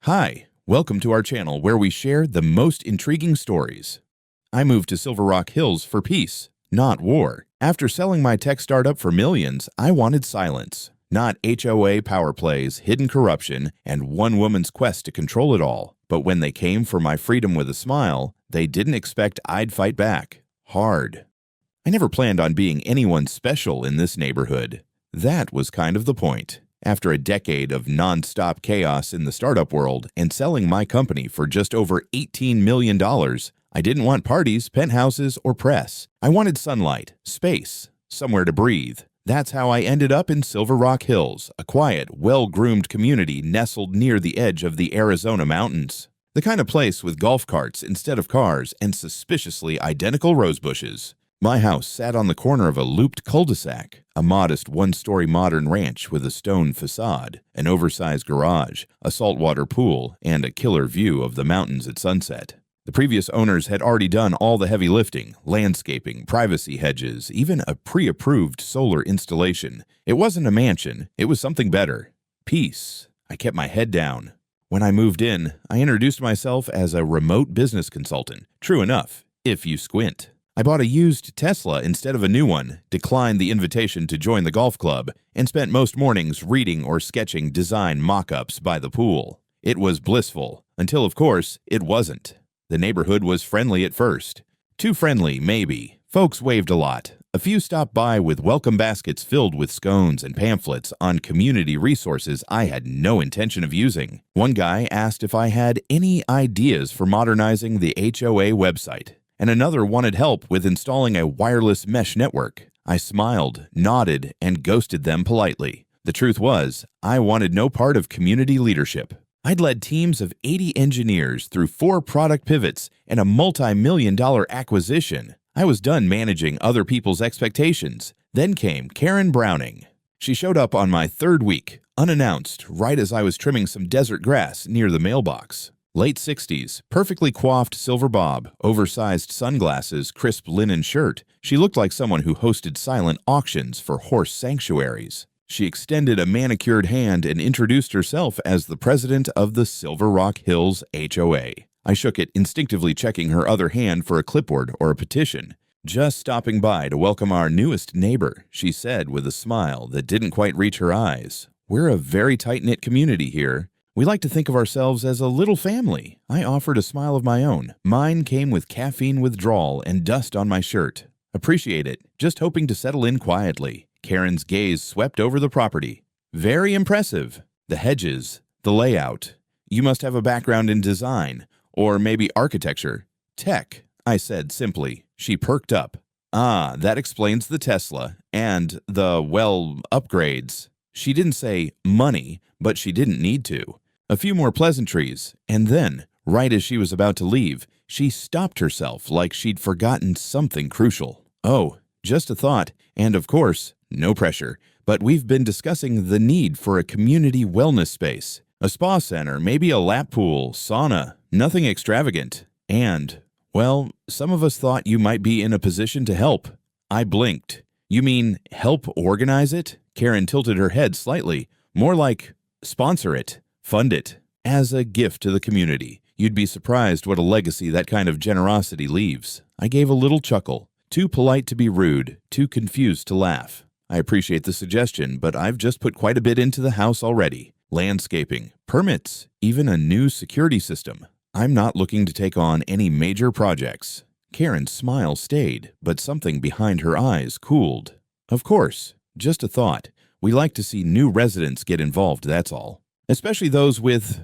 Hi, welcome to our channel where we share the most intriguing stories. I moved to Silver Rock Hills for peace, not war. After selling my tech startup for millions, I wanted silence, not HOA power plays, hidden corruption, and one woman's quest to control it all. But when they came for my freedom with a smile, they didn't expect I'd fight back. Hard. I never planned on being anyone special in this neighborhood. That was kind of the point. After a decade of non-stop chaos in the startup world and selling my company for just over $18 million, I didn't want parties, penthouses, or press. I wanted sunlight, space, somewhere to breathe. That's how I ended up in Silver Rock Hills, a quiet, well-groomed community nestled near the edge of the Arizona mountains. The kind of place with golf carts instead of cars and suspiciously identical rose bushes. My house sat on the corner of a looped cul-de-sac, a modest one-story modern ranch with a stone facade, an oversized garage, a saltwater pool, and a killer view of the mountains at sunset. The previous owners had already done all the heavy lifting, landscaping, privacy hedges, even a pre-approved solar installation. It wasn't a mansion, it was something better. Peace. I kept my head down. When I moved in, I introduced myself as a remote business consultant. True enough, if you squint. I bought a used Tesla instead of a new one, declined the invitation to join the golf club, and spent most mornings reading or sketching design mock-ups by the pool. It was blissful, until of course, it wasn't. The neighborhood was friendly at first. Too friendly, maybe. Folks waved a lot. A few stopped by with welcome baskets filled with scones and pamphlets on community resources I had no intention of using. One guy asked if I had any ideas for modernizing the HOA website, and another wanted help with installing a wireless mesh network. I smiled, nodded, and ghosted them politely. The truth was, I wanted no part of community leadership. I'd led teams of 80 engineers through 4 product pivots and a multi-million-dollar acquisition. I was done managing other people's expectations. Then came Karen Browning. She showed up on my 3rd week, unannounced, right as I was trimming some desert grass near the mailbox. Late 60s, perfectly coiffed silver bob, oversized sunglasses, crisp linen shirt. She looked like someone who hosted silent auctions for horse sanctuaries. She extended a manicured hand and introduced herself as the president of the Silver Rock Hills HOA. I shook it, instinctively checking her other hand for a clipboard or a petition. "Just stopping by to welcome our newest neighbor," she said with a smile that didn't quite reach her eyes. "We're a very tight-knit community here. We like to think of ourselves as a little family." I offered a smile of my own. Mine came with caffeine withdrawal and dust on my shirt. "Appreciate it. Just hoping to settle in quietly." Karen's gaze swept over the property. "Very impressive. The hedges, the layout. You must have a background in design, or maybe architecture." "Tech," I said simply. She perked up. "Ah, that explains the Tesla and the, upgrades." She didn't say money, but she didn't need to. A few more pleasantries, and then, right as she was about to leave, she stopped herself like she'd forgotten something crucial. "Oh, just a thought, and of course, no pressure, but we've been discussing the need for a community wellness space. A spa center, maybe a lap pool, sauna, nothing extravagant. And, some of us thought you might be in a position to help." I blinked. "You mean help organize it?" Karen tilted her head slightly. "More like sponsor it, fund it, as a gift to the community. You'd be surprised what a legacy that kind of generosity leaves." I gave a little chuckle. Too polite to be rude, too confused to laugh. "I appreciate the suggestion, but I've just put quite a bit into the house already. Landscaping, permits, even a new security system. I'm not looking to take on any major projects." Karen's smile stayed, but something behind her eyes cooled. "Of course, just a thought. We like to see new residents get involved, that's all. Especially those with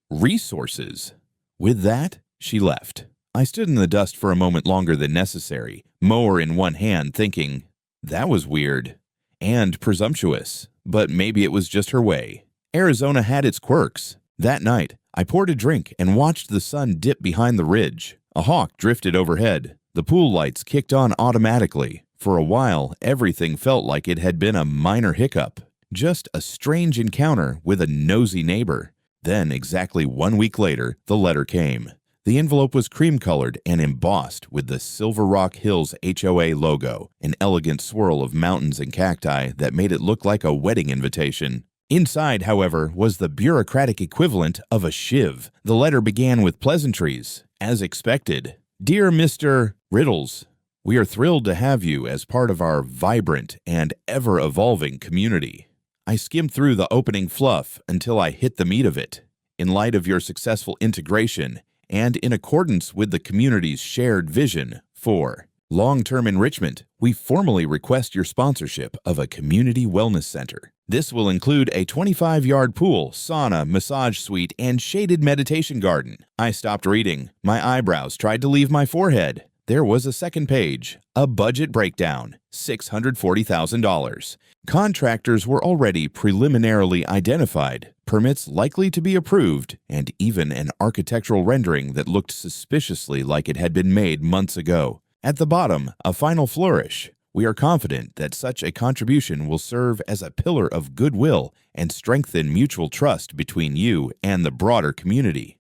resources." With that, she left. I stood in the dust for a moment longer than necessary, mower in one hand, thinking, that was weird and presumptuous, but maybe it was just her way. Arizona had its quirks. That night, I poured a drink and watched the sun dip behind the ridge. A hawk drifted overhead. The pool lights kicked on automatically. For a while, everything felt like it had been a minor hiccup, just a strange encounter with a nosy neighbor. Then, exactly 1 week later, the letter came. The envelope was cream-colored and embossed with the Silver Rock Hills HOA logo, an elegant swirl of mountains and cacti that made it look like a wedding invitation. Inside, however, was the bureaucratic equivalent of a shiv. The letter began with pleasantries, as expected. Dear Mr. Riddles, we are thrilled to have you as part of our vibrant and ever-evolving community. I skimmed through the opening fluff until I hit the meat of it. In light of your successful integration and in accordance with the community's shared vision for long-term enrichment, we formally request your sponsorship of a community wellness center. This will include a 25-yard pool, sauna, massage suite, and shaded meditation garden. I stopped reading. My eyebrows tried to leave my forehead. There was a second page, a budget breakdown, $640,000. Contractors were already preliminarily identified, permits likely to be approved, and even an architectural rendering that looked suspiciously like it had been made months ago. At the bottom, a final flourish. We are confident that such a contribution will serve as a pillar of goodwill and strengthen mutual trust between you and the broader community.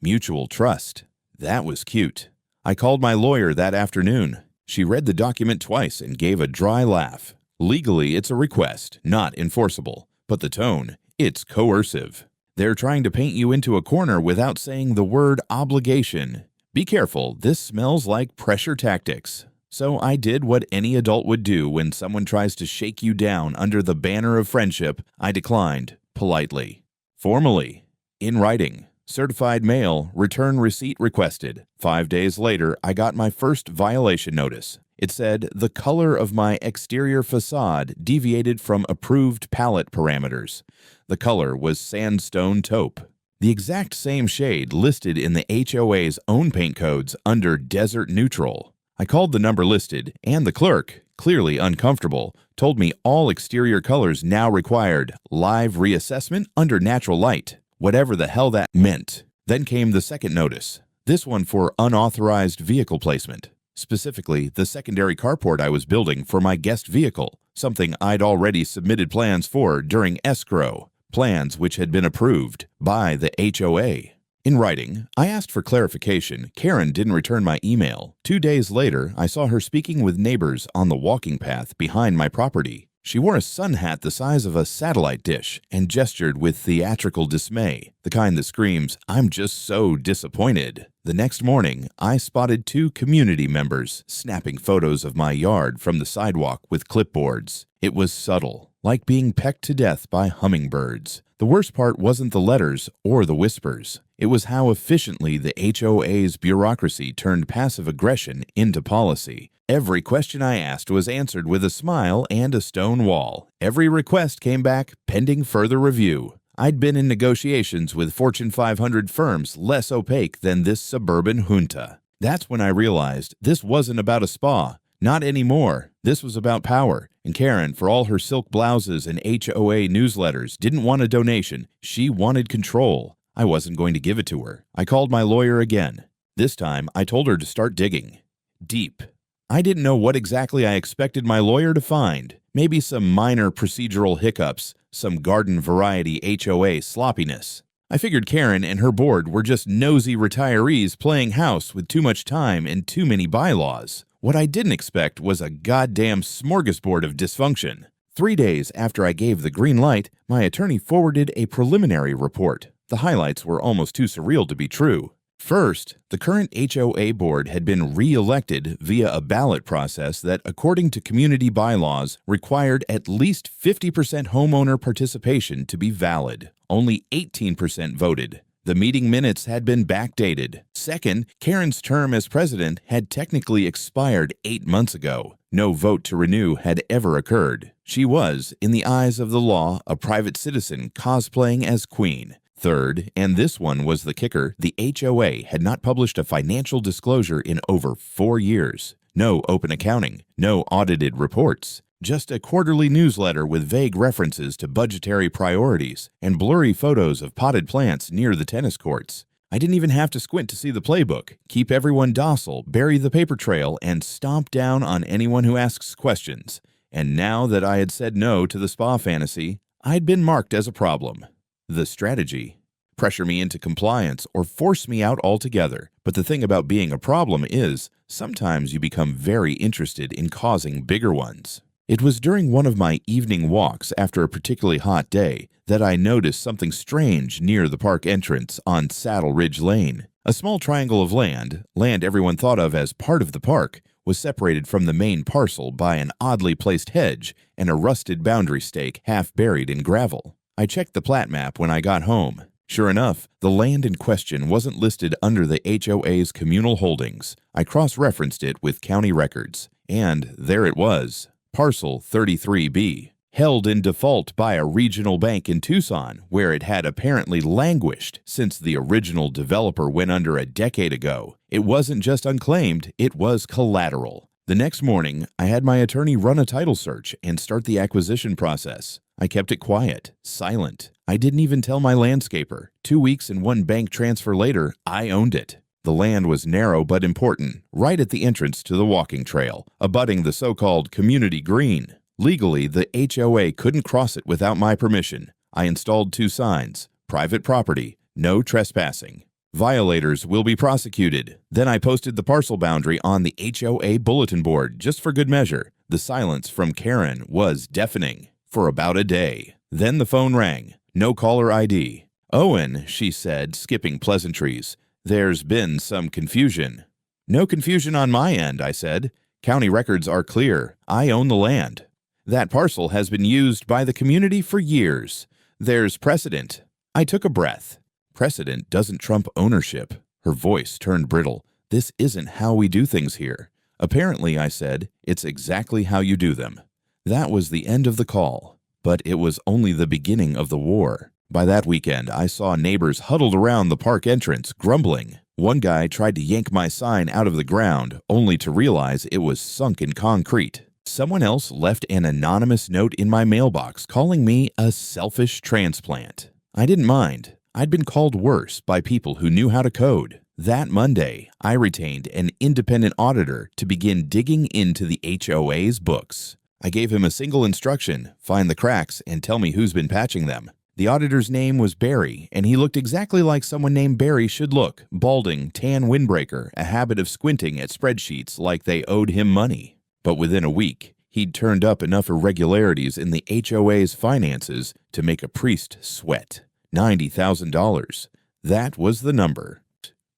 Mutual trust. That was cute. I called my lawyer that afternoon. She read the document twice and gave a dry laugh. Legally, it's a request, not enforceable. But the tone, it's coercive. They're trying to paint you into a corner without saying the word obligation. Be careful, this smells like pressure tactics. So I did what any adult would do when someone tries to shake you down under the banner of friendship. I declined, politely. Formally, in writing. Certified mail, return receipt requested. 5 days later, I got my first violation notice. It said the color of my exterior facade deviated from approved palette parameters. The color was sandstone taupe, the exact same shade listed in the HOA's own paint codes under desert neutral. I called the number listed, and the clerk, clearly uncomfortable, told me all exterior colors now required live reassessment under natural light, whatever the hell that meant. Then came the second notice, this one for unauthorized vehicle placement. Specifically, the secondary carport I was building for my guest vehicle, something I'd already submitted plans for during escrow, plans which had been approved by the HOA. In writing, I asked for clarification. Karen didn't return my email. 2 days later, I saw her speaking with neighbors on the walking path behind my property. She wore a sun hat the size of a satellite dish and gestured with theatrical dismay, the kind that screams, "I'm just so disappointed." The next morning, I spotted 2 community members snapping photos of my yard from the sidewalk with clipboards. It was subtle, like being pecked to death by hummingbirds. The worst part wasn't the letters or the whispers. It was how efficiently the HOA's bureaucracy turned passive aggression into policy. Every question I asked was answered with a smile and a stone wall. Every request came back pending further review. I'd been in negotiations with Fortune 500 firms less opaque than this suburban junta. That's when I realized this wasn't about a spa. Not anymore. This was about power. And Karen, for all her silk blouses and HOA newsletters, didn't want a donation. She wanted control. I wasn't going to give it to her. I called my lawyer again. This time, I told her to start digging. Deep. I didn't know what exactly I expected my lawyer to find. Maybe some minor procedural hiccups, some garden variety HOA sloppiness. I figured Karen and her board were just nosy retirees playing house with too much time and too many bylaws. What I didn't expect was a goddamn smorgasbord of dysfunction. 3 days after I gave the green light, my attorney forwarded a preliminary report. The highlights were almost too surreal to be true. First, the current HOA board had been re-elected via a ballot process that, according to community bylaws, required at least 50% homeowner participation to be valid. Only 18% voted. The meeting minutes had been backdated. Second, Karen's term as president had technically expired 8 months ago. No vote to renew had ever occurred. She was, in the eyes of the law, a private citizen cosplaying as queen. Third, and this one was the kicker, the HOA had not published a financial disclosure in over 4 years. No open accounting, no audited reports. Just a quarterly newsletter with vague references to budgetary priorities and blurry photos of potted plants near the tennis courts. I didn't even have to squint to see the playbook. Keep everyone docile, bury the paper trail, and stomp down on anyone who asks questions. And now that I had said no to the spa fantasy, I'd been marked as a problem. The strategy: pressure me into compliance or force me out altogether. But the thing about being a problem is, sometimes you become very interested in causing bigger ones. It was during one of my evening walks after a particularly hot day that I noticed something strange near the park entrance on Saddle Ridge Lane. A small triangle of land everyone thought of as part of the park, was separated from the main parcel by an oddly placed hedge and a rusted boundary stake half buried in gravel. I checked the plat map when I got home. Sure enough, the land in question wasn't listed under the HOA's communal holdings. I cross-referenced it with county records, and there it was. Parcel 33B, held in default by a regional bank in Tucson, where it had apparently languished since the original developer went under a decade ago. It wasn't just unclaimed, it was collateral. The next morning, I had my attorney run a title search and start the acquisition process. I kept it quiet, silent. I didn't even tell my landscaper. 2 weeks and one bank transfer later, I owned it. The land was narrow but important, right at the entrance to the walking trail, abutting the so-called community green. Legally, the HOA couldn't cross it without my permission. I installed 2 signs: private property, no trespassing. Violators will be prosecuted. Then I posted the parcel boundary on the HOA bulletin board just for good measure. The silence from Karen was deafening for about a day. Then the phone rang. No caller ID. "Owen," she said, skipping pleasantries. "There's been some confusion." "No confusion on my end," I said. "County records are clear. I own the land. That parcel has been used by the community for years. There's precedent." I took a breath. Precedent doesn't trump ownership. Her voice turned brittle. "This isn't how we do things here." "Apparently," I said, "it's exactly how you do them." That was the end of the call, but it was only the beginning of the war. By that weekend, I saw neighbors huddled around the park entrance, grumbling. One guy tried to yank my sign out of the ground, only to realize it was sunk in concrete. Someone else left an anonymous note in my mailbox calling me a selfish transplant. I didn't mind. I'd been called worse by people who knew how to code. That Monday, I retained an independent auditor to begin digging into the HOA's books. I gave him a single instruction: find the cracks and tell me who's been patching them. The auditor's name was Barry, and he looked exactly like someone named Barry should look: balding, tan windbreaker, a habit of squinting at spreadsheets like they owed him money. But within a week, he'd turned up enough irregularities in the HOA's finances to make a priest sweat. $90,000. That was the number.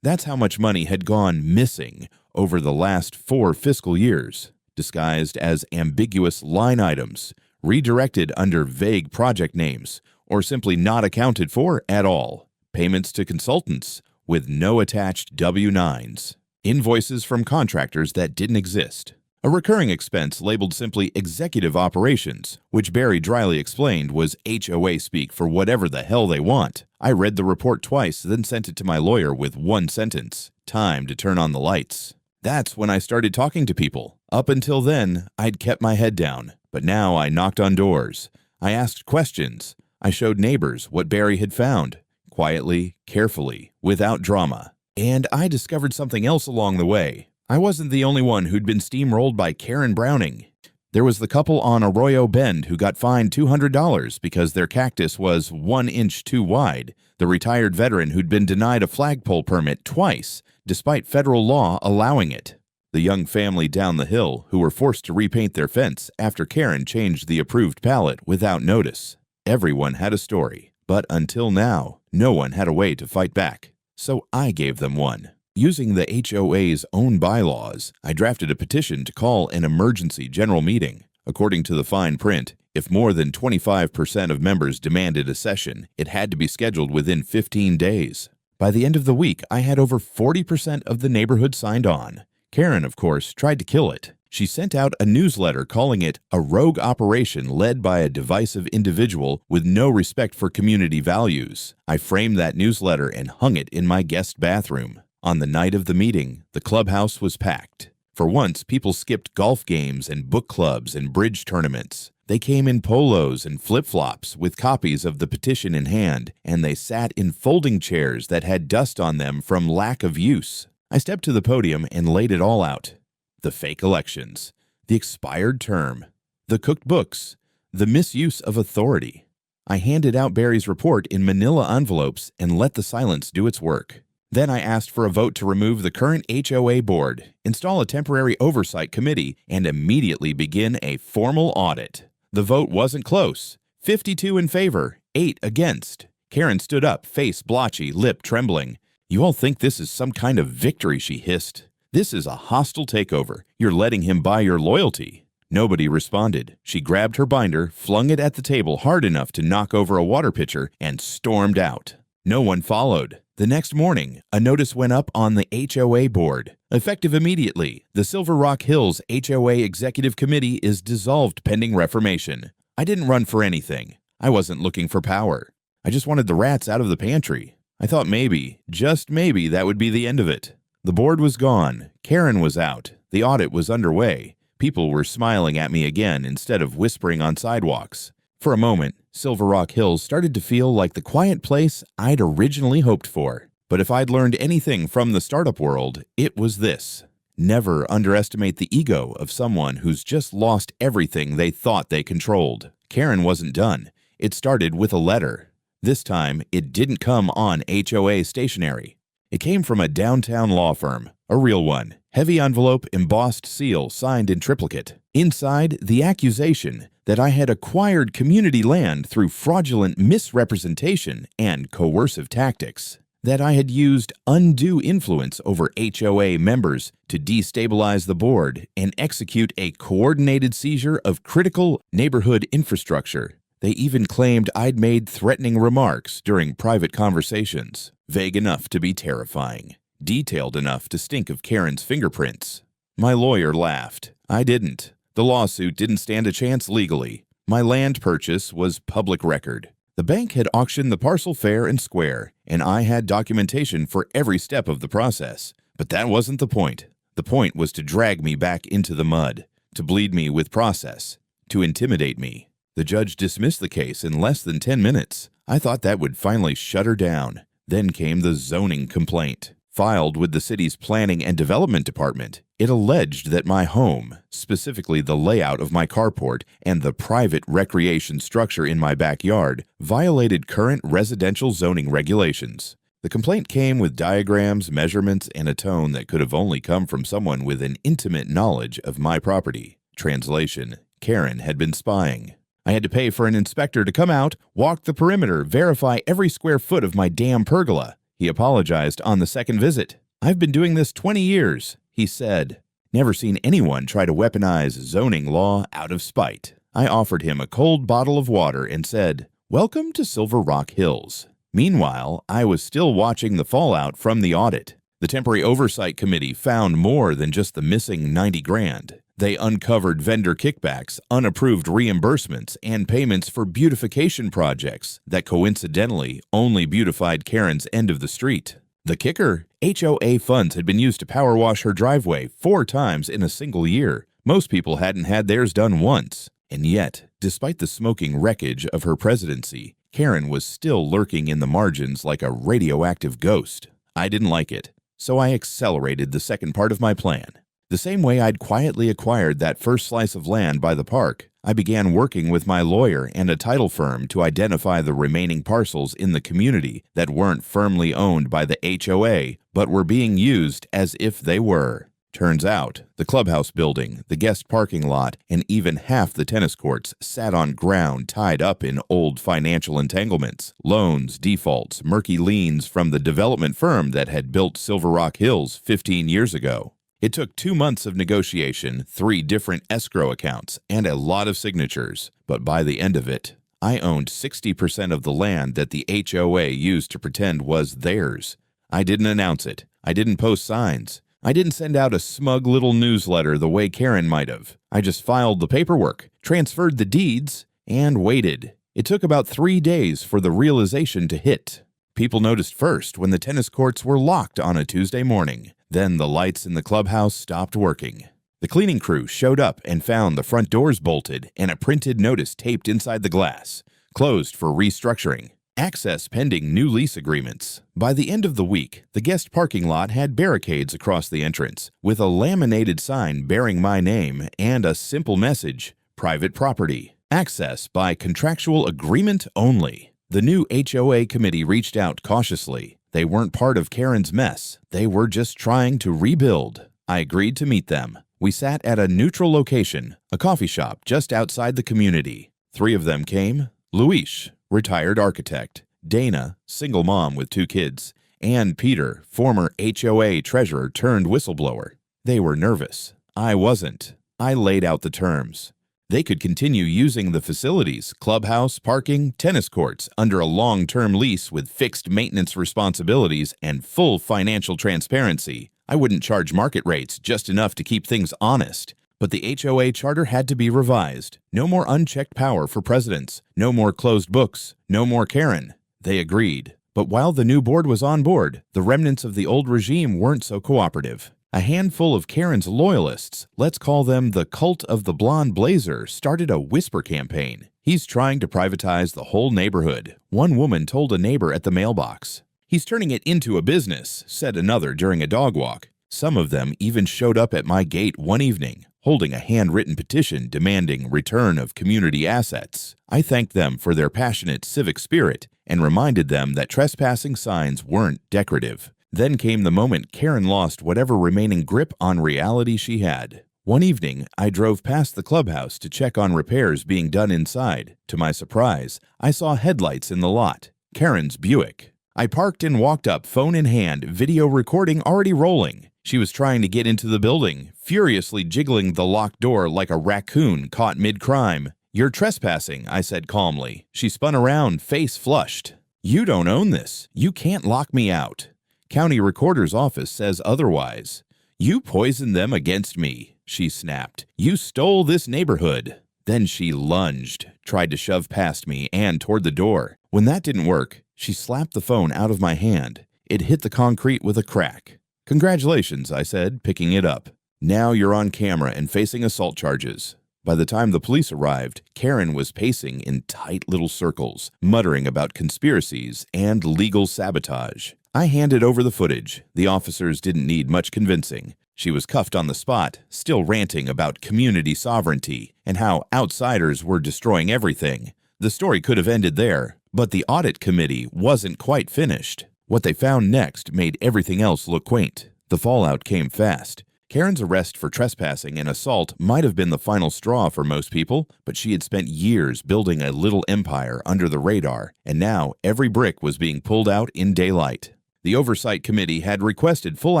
That's how much money had gone missing over the last 4 fiscal years, disguised as ambiguous line items, redirected under vague project names, or simply not accounted for at all. Payments to consultants with no attached W-9s. Invoices from contractors that didn't exist. A recurring expense labeled simply executive operations, which Barry dryly explained was HOA speak for whatever the hell they want. I read the report twice, then sent it to my lawyer with one sentence: time to turn on the lights. That's when I started talking to people. Up until then, I'd kept my head down, but now I knocked on doors. I asked questions. I showed neighbors what Barry had found, quietly, carefully, without drama. And I discovered something else along the way. I wasn't the only one who'd been steamrolled by Karen Browning. There was the couple on Arroyo Bend who got fined $200 because their cactus was 1 inch too wide, the retired veteran who'd been denied a flagpole permit twice, despite federal law allowing it, the young family down the hill who were forced to repaint their fence after Karen changed the approved palette without notice. Everyone had a story, but until now, no one had a way to fight back. So I gave them one. Using the HOA's own bylaws, I drafted a petition to call an emergency general meeting. According to the fine print, if more than 25% of members demanded a session, it had to be scheduled within 15 days. By the end of the week, I had over 40% of the neighborhood signed on. Karen, of course, tried to kill it. She sent out a newsletter calling it a rogue operation led by a divisive individual with no respect for community values. I framed that newsletter and hung it in my guest bathroom. On the night of the meeting, the clubhouse was packed. For once, people skipped golf games and book clubs and bridge tournaments. They came in polos and flip-flops with copies of the petition in hand, and they sat in folding chairs that had dust on them from lack of use. I stepped to the podium and laid it all out. The fake elections, the expired term, the cooked books, the misuse of authority. I handed out Barry's report in manila envelopes and let the silence do its work. Then I asked for a vote to remove the current HOA board, install a temporary oversight committee, and immediately begin a formal audit. The vote wasn't close. 52 in favor, 8 against. Karen stood up, face blotchy, lip trembling. "You all think this is some kind of victory," she hissed. "This is a hostile takeover. You're letting him buy your loyalty." Nobody responded. She grabbed her binder, flung it at the table hard enough to knock over a water pitcher, and stormed out. No one followed. The next morning, a notice went up on the HOA board. Effective immediately, the Silver Rock Hills HOA Executive Committee is dissolved pending reformation. I didn't run for anything. I wasn't looking for power. I just wanted the rats out of the pantry. I thought maybe, just maybe, that would be the end of it. The board was gone. Karen was out. The audit was underway. People were smiling at me again instead of whispering on sidewalks. For a moment, Silver Rock Hills started to feel like the quiet place I'd originally hoped for. But if I'd learned anything from the startup world, it was this. Never underestimate the ego of someone who's just lost everything they thought they controlled. Karen wasn't done. It started with a letter. This time, it didn't come on HOA stationery. It came from a downtown law firm, a real one. Heavy envelope, embossed seal, signed in triplicate. Inside, the accusation that I had acquired community land through fraudulent misrepresentation and coercive tactics. That I had used undue influence over HOA members to destabilize the board and execute a coordinated seizure of critical neighborhood infrastructure. They even claimed I'd made threatening remarks during private conversations, vague enough to be terrifying, detailed enough to stink of Karen's fingerprints. My lawyer laughed. I didn't. The lawsuit didn't stand a chance legally. My land purchase was public record. The bank had auctioned the parcel fair and square, and I had documentation for every step of the process. But that wasn't the point. The point was to drag me back into the mud, to bleed me with process, to intimidate me. The judge dismissed the case in less than 10 minutes. I thought that would finally shut her down. Then came the zoning complaint. Filed with the city's Planning and Development Department, it alleged that my home, specifically the layout of my carport and the private recreation structure in my backyard, violated current residential zoning regulations. The complaint came with diagrams, measurements, and a tone that could have only come from someone with an intimate knowledge of my property. Translation: Karen had been spying. I had to pay for an inspector to come out, walk the perimeter, verify every square foot of my damn pergola. He apologized on the second visit. "I've been doing this 20 years, he said. Never seen anyone try to weaponize zoning law out of spite. I offered him a cold bottle of water and said, "Welcome to Silver Rock Hills." Meanwhile, I was still watching the fallout from the audit. The temporary oversight committee found more than just the missing 90 grand. They uncovered vendor kickbacks, unapproved reimbursements, and payments for beautification projects that coincidentally only beautified Karen's end of the street. The kicker? HOA funds had been used to power wash her driveway 4 times in a single year. Most people hadn't had theirs done once. And yet, despite the smoking wreckage of her presidency, Karen was still lurking in the margins like a radioactive ghost. I didn't like it, so I accelerated the second part of my plan. The same way I'd quietly acquired that first slice of land by the park, I began working with my lawyer and a title firm to identify the remaining parcels in the community that weren't firmly owned by the HOA, but were being used as if they were. Turns out, the clubhouse building, the guest parking lot, and even half the tennis courts sat on ground tied up in old financial entanglements, loans, defaults, murky liens from the development firm that had built Silver Rock Hills 15 years ago. It took 2 months of negotiation, 3 different escrow accounts, and a lot of signatures. But by the end of it, I owned 60% of the land that the HOA used to pretend was theirs. I didn't announce it. I didn't post signs. I didn't send out a smug little newsletter the way Karen might have. I just filed the paperwork, transferred the deeds, and waited. It took about 3 days for the realization to hit. People noticed first when the tennis courts were locked on a Tuesday morning. Then the lights in the clubhouse stopped working. The cleaning crew showed up and found the front doors bolted and a printed notice taped inside the glass. Closed for restructuring. Access pending new lease agreements. By the end of the week, the guest parking lot had barricades across the entrance, with a laminated sign bearing my name and a simple message, "Private property. Access by contractual agreement only." The new HOA committee reached out cautiously. They weren't part of Karen's mess. They were just trying to rebuild. I agreed to meet them. We sat at a neutral location, a coffee shop just outside the community. 3 of them came: Luis, retired architect; Dana, single mom with 2 kids; and Peter, former HOA treasurer turned whistleblower. They were nervous. I wasn't. I laid out the terms. They could continue using the facilities, clubhouse, parking, tennis courts, under a long-term lease with fixed maintenance responsibilities and full financial transparency. I wouldn't charge market rates, just enough to keep things honest. But the HOA charter had to be revised. No more unchecked power for presidents. No more closed books. No more Karen. They agreed. But while the new board was on board, the remnants of the old regime weren't so cooperative. A handful of Karen's loyalists, let's call them the cult of the blonde blazer, started a whisper campaign. He's trying to privatize the whole neighborhood, one woman told a neighbor at the mailbox. He's turning it into a business, said another during a dog walk. Some of them even showed up at my gate one evening, holding a handwritten petition demanding return of community assets. I thanked them for their passionate civic spirit and reminded them that trespassing signs weren't decorative. Then came the moment Karen lost whatever remaining grip on reality she had. One evening, I drove past the clubhouse to check on repairs being done inside. To my surprise, I saw headlights in the lot. Karen's Buick. I parked and walked up, phone in hand, video recording already rolling. She was trying to get into the building, furiously jiggling the locked door like a raccoon caught mid-crime. "You're trespassing," I said calmly. She spun around, face flushed. "You don't own this. You can't lock me out. County Recorder's Office says otherwise." "You poisoned them against me," she snapped. "You stole this neighborhood." Then she lunged, tried to shove past me and toward the door. When that didn't work, she slapped the phone out of my hand. It hit the concrete with a crack. "Congratulations," I said, picking it up. "Now you're on camera and facing assault charges." By the time the police arrived, Karen was pacing in tight little circles, muttering about conspiracies and legal sabotage. I handed over the footage. The officers didn't need much convincing. She was cuffed on the spot, still ranting about community sovereignty and how outsiders were destroying everything. The story could have ended there, but the audit committee wasn't quite finished. What they found next made everything else look quaint. The fallout came fast. Karen's arrest for trespassing and assault might have been the final straw for most people, but she had spent years building a little empire under the radar, and now every brick was being pulled out in daylight. The Oversight Committee had requested full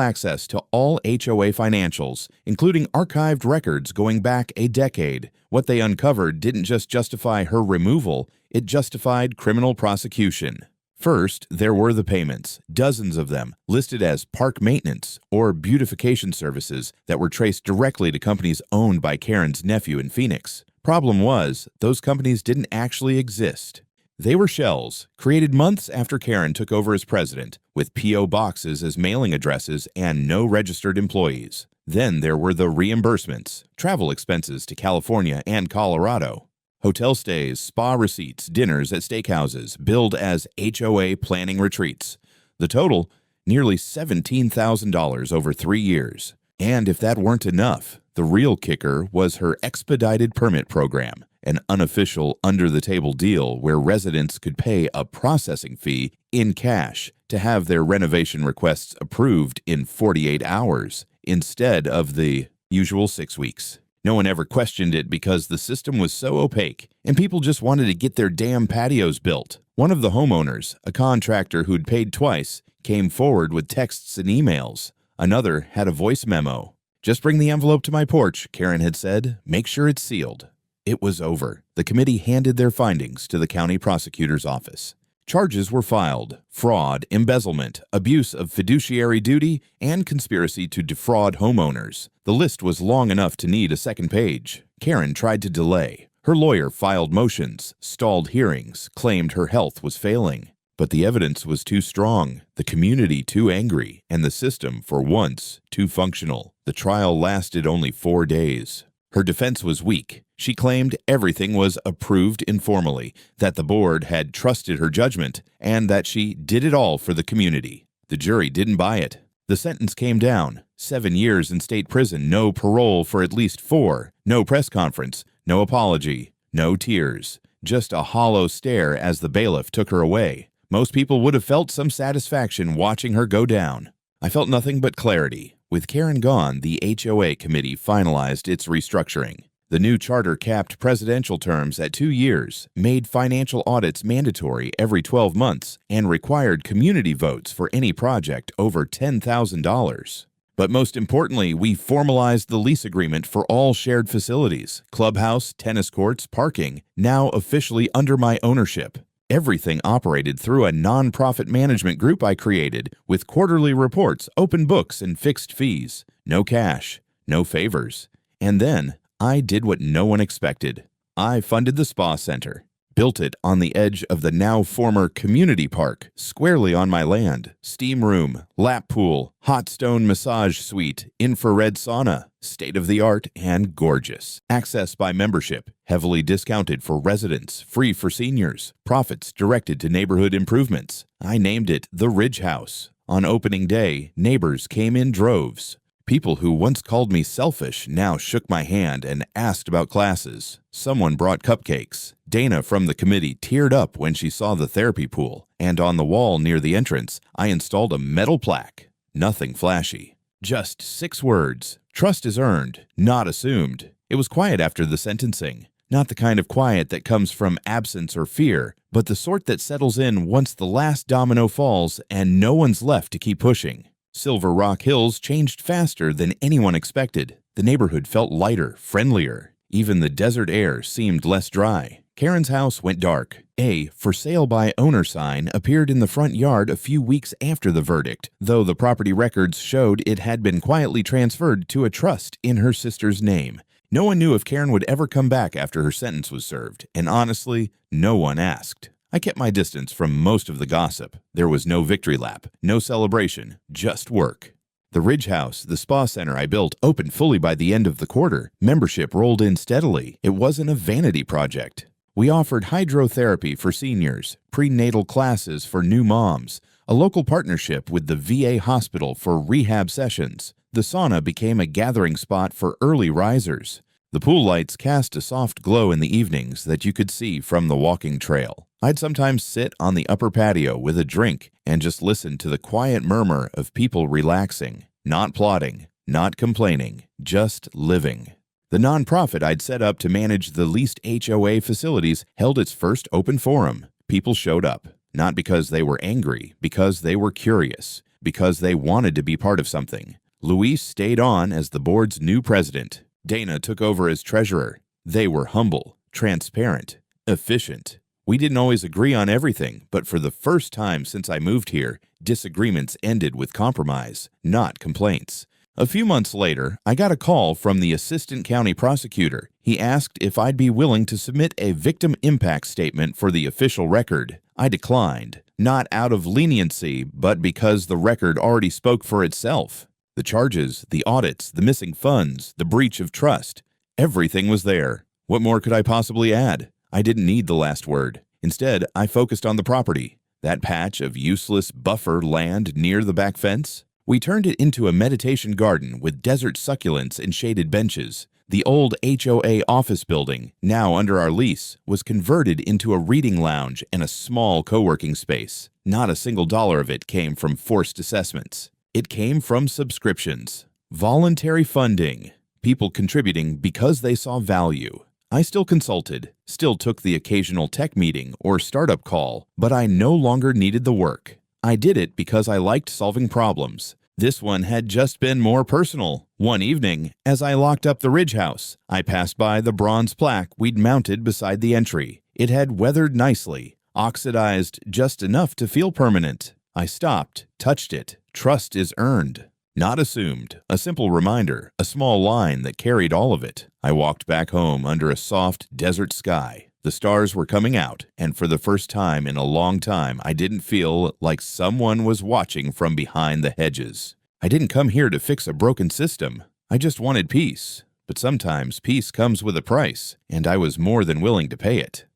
access to all HOA financials, including archived records going back a decade. What they uncovered didn't just justify her removal, it justified criminal prosecution. First, there were the payments, dozens of them, listed as park maintenance or beautification services that were traced directly to companies owned by Karen's nephew in Phoenix. Problem was, those companies didn't actually exist. They were shells, created months after Karen took over as president, with P.O. boxes as mailing addresses and no registered employees. Then there were the reimbursements, travel expenses to California and Colorado. Hotel stays, spa receipts, dinners at steakhouses, billed as HOA planning retreats. The total, nearly $17,000 over 3 years. And if that weren't enough, the real kicker was her expedited permit program, an unofficial under-the-table deal where residents could pay a processing fee in cash to have their renovation requests approved in 48 hours instead of the usual 6 weeks. No one ever questioned it because the system was so opaque, and people just wanted to get their damn patios built. One of the homeowners, a contractor who'd paid twice, came forward with texts and emails. Another had a voice memo. "Just bring the envelope to my porch," Karen had said. "Make sure it's sealed." It was over. The committee handed their findings to the county prosecutor's office. Charges were filed: fraud, embezzlement, abuse of fiduciary duty, and conspiracy to defraud homeowners. The list was long enough to need a second page. Karen tried to delay. Her lawyer filed motions, stalled hearings, claimed her health was failing. But the evidence was too strong, the community too angry, and the system, for once, too functional. The trial lasted only 4 days. Her defense was weak. She claimed everything was approved informally, that the board had trusted her judgment, and that she did it all for the community. The jury didn't buy it. The sentence came down: 7 years in state prison, no parole for at least 4, no press conference, no apology, no tears, just a hollow stare as the bailiff took her away. Most people would have felt some satisfaction watching her go down. I felt nothing but clarity. With Karen gone, the HOA committee finalized its restructuring. The new charter capped presidential terms at 2 years, made financial audits mandatory every 12 months, and required community votes for any project over $10,000. But most importantly, we formalized the lease agreement for all shared facilities, clubhouse, tennis courts, parking, now officially under my ownership. Everything operated through a nonprofit management group I created, with quarterly reports, open books, and fixed fees. No cash, no favors. And then, I did what no one expected. I funded the spa center, built it on the edge of the now former community park, squarely on my land. Steam room, lap pool, hot stone massage suite, infrared sauna, state-of-the-art and gorgeous. Access by membership, heavily discounted for residents, free for seniors, profits directed to neighborhood improvements. I named it the Ridge House. On opening day, neighbors came in droves. People who once called me selfish now shook my hand and asked about classes. Someone brought cupcakes. Dana from the committee teared up when she saw the therapy pool, and on the wall near the entrance, I installed a metal plaque. Nothing flashy. Just 6 words. Trust is earned, not assumed. It was quiet after the sentencing. Not the kind of quiet that comes from absence or fear, but the sort that settles in once the last domino falls and no one's left to keep pushing. Silver Rock Hills changed faster than anyone expected. The neighborhood felt lighter, friendlier. Even the desert air seemed less dry. Karen's house went dark. A "for sale by owner" sign appeared in the front yard a few weeks after the verdict, though the property records showed it had been quietly transferred to a trust in her sister's name. No one knew if Karen would ever come back after her sentence was served, and honestly, no one asked. I kept my distance from most of the gossip. There was no victory lap, no celebration, just work. The Ridge House, the spa center I built, opened fully by the end of the quarter. Membership rolled in steadily. It wasn't a vanity project. We offered hydrotherapy for seniors, prenatal classes for new moms, a local partnership with the VA hospital for rehab sessions. The sauna became a gathering spot for early risers. The pool lights cast a soft glow in the evenings that you could see from the walking trail. I'd sometimes sit on the upper patio with a drink and just listen to the quiet murmur of people relaxing, not plotting, not complaining, just living. The nonprofit I'd set up to manage the leased HOA facilities held its first open forum. People showed up, not because they were angry, because they were curious, because they wanted to be part of something. Luis stayed on as the board's new president. Dana took over as treasurer. They were humble, transparent, efficient. We didn't always agree on everything, but for the first time since I moved here, disagreements ended with compromise, not complaints. A few months later, I got a call from the assistant county prosecutor. He asked if I'd be willing to submit a victim impact statement for the official record. I declined, not out of leniency, but because the record already spoke for itself. The charges, the audits, the missing funds, the breach of trust, everything was there. What more could I possibly add? I didn't need the last word. Instead, I focused on the property, that patch of useless buffer land near the back fence. We turned it into a meditation garden with desert succulents and shaded benches. The old HOA office building, now under our lease, was converted into a reading lounge and a small co-working space. Not a single dollar of it came from forced assessments. It came from subscriptions, voluntary funding, people contributing because they saw value. I still consulted, still took the occasional tech meeting or startup call, but I no longer needed the work. I did it because I liked solving problems. This one had just been more personal. One evening, as I locked up the Ridge House, I passed by the bronze plaque we'd mounted beside the entry. It had weathered nicely, oxidized just enough to feel permanent. I stopped, touched it. Trust is earned, not assumed. A simple reminder, a small line that carried all of it. I walked back home under a soft desert sky. The stars were coming out, and for the first time in a long time, I didn't feel like someone was watching from behind the hedges. I didn't come here to fix a broken system. I just wanted peace. But sometimes peace comes with a price, and I was more than willing to pay it.